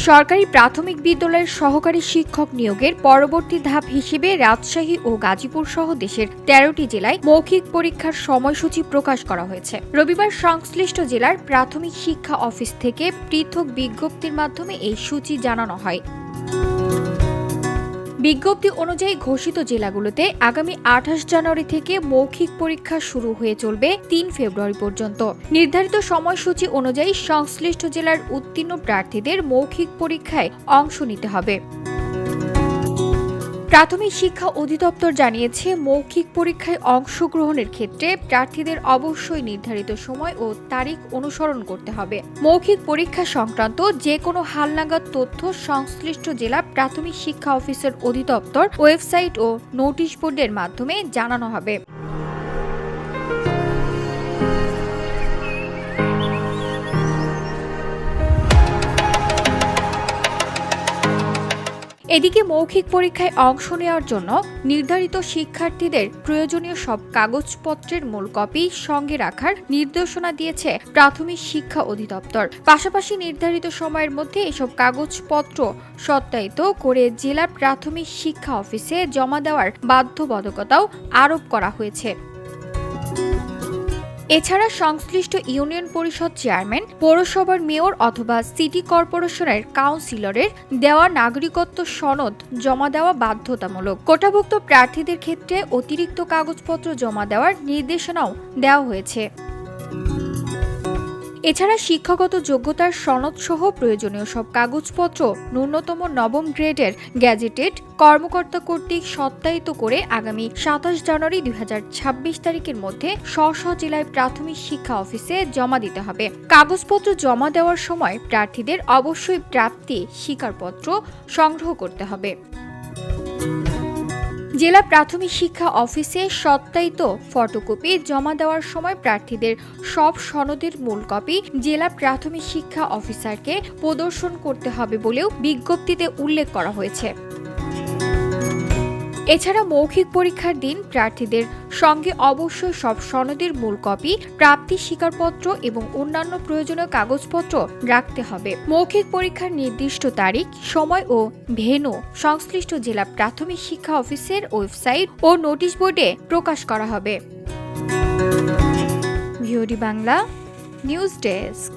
সরকারি প্রাথমিক বিদ্যালয়ের সহকারী শিক্ষক নিয়োগের পরবর্তী ধাপ হিসেবে রাজশাহী ও গাজীপুর সহ দেশের ১৩টি জেলায় মৌখিক পরীক্ষার সময়সূচি প্রকাশ করা হয়েছে। রবিবার সংশ্লিষ্ট জেলার প্রাথমিক শিক্ষা অফিস থেকে পৃথক বিজ্ঞপ্তির মাধ্যমে এই সূচি জানানো হয়। বিজ্ঞপ্তি অনুযায়ী ঘোষিত জেলাগুলোতে আগামী ২৮ জানুয়ারি থেকে মৌখিক পরীক্ষা শুরু হয়ে চলবে ৩ ফেব্রুয়ারি পর্যন্ত। নির্ধারিত সময়সূচি অনুযায়ী সংশ্লিষ্ট জেলার উত্তীর্ণ প্রার্থীদের মৌখিক পরীক্ষায় অংশ নিতে হবে। প্রাথমিক শিক্ষা অধিদপ্তর জানিয়েছে, মৌখিক পরীক্ষায় অংশগ্রহণের ক্ষেত্রে প্রার্থীদের অবশ্যই নির্ধারিত সময় ও তারিখ অনুসরণ করতে হবে। মৌখিক পরীক্ষা সংক্রান্ত যে কোনো হালনাগাদ তথ্য সংশ্লিষ্ট জেলা প্রাথমিক শিক্ষা অফিসের অধিদপ্তর ওয়েবসাইট ও নোটিশ বোর্ডের মাধ্যমে জানানো হবে। এদিকে মৌখিক পরীক্ষায় অংশ নেওয়ার জন্য নির্ধারিত শিক্ষার্থীদের প্রয়োজনীয় সব কাগজপত্রের মূল কপি সঙ্গে রাখার নির্দেশনা দিয়েছে প্রাথমিক শিক্ষা অধিদপ্তর। পাশাপাশি নির্ধারিত সময়ের মধ্যে এসব কাগজপত্র সত্যায়িত করে জেলা প্রাথমিক শিক্ষা অফিসে জমা দেওয়ার বাধ্যবাধকতাও আরোপ করা হয়েছে। এছাড়া সংশ্লিষ্ট ইউনিয়ন পরিষদ চেয়ারম্যান, পৌরসভার মেয়র অথবা সিটি কর্পোরেশনের কাউন্সিলরের দেওয়া নাগরিকত্ব সনদ জমা দেওয়া বাধ্যতামূলক। কোটাভুক্ত প্রার্থীদের ক্ষেত্রে অতিরিক্ত কাগজপত্র জমা দেওয়ার নির্দেশনাও দেওয়া হয়েছে। এছাড়া শিক্ষাগত যোগ্যতার সনদ সহ প্রয়োজনীয় সব কাগজপত্র ন্যূনতম নবম গ্রেডের গ্যাজেটেড কর্মকর্তা কর্তৃক সত্যায়িত করে আগামী ২৭ জানুয়ারি ২০২৬ তারিখের মধ্যে স্ব জেলায় প্রাথমিক শিক্ষা অফিসে জমা দিতে হবে। কাগজপত্র জমা দেওয়ার সময় প্রার্থীদের অবশ্যই প্রাপ্তি স্বীকারপত্র সংগ্রহ করতে হবে। জেলা প্রাথমিক শিক্ষা অফিসে সত্যায়িত ফটোকপি জমা দেওয়ার সময় প্রার্থীদের সব সনদের মূল কপি জেলা প্রাথমিক শিক্ষা অফিসারকে প্রদর্শন করতে হবে বলেও বিজ্ঞপ্তিতে উল্লেখ করা হয়েছে। এছাড়া মৌখিক পরীক্ষার দিন প্রার্থীদের সঙ্গে অবশ্যই সব সনদের মূল কপি, প্রাপ্তি স্বীকারপত্র এবং অন্যান্য প্রয়োজনীয় কাগজপত্র রাখতে হবে। মৌখিক পরীক্ষার নির্দিষ্ট তারিখ, সময় ও ভেন্যু সংশ্লিষ্ট জেলা প্রাথমিক শিক্ষা অফিসের ওয়েবসাইট ও নোটিশ বোর্ডে প্রকাশ করা হবে। VOD Bangla news desk.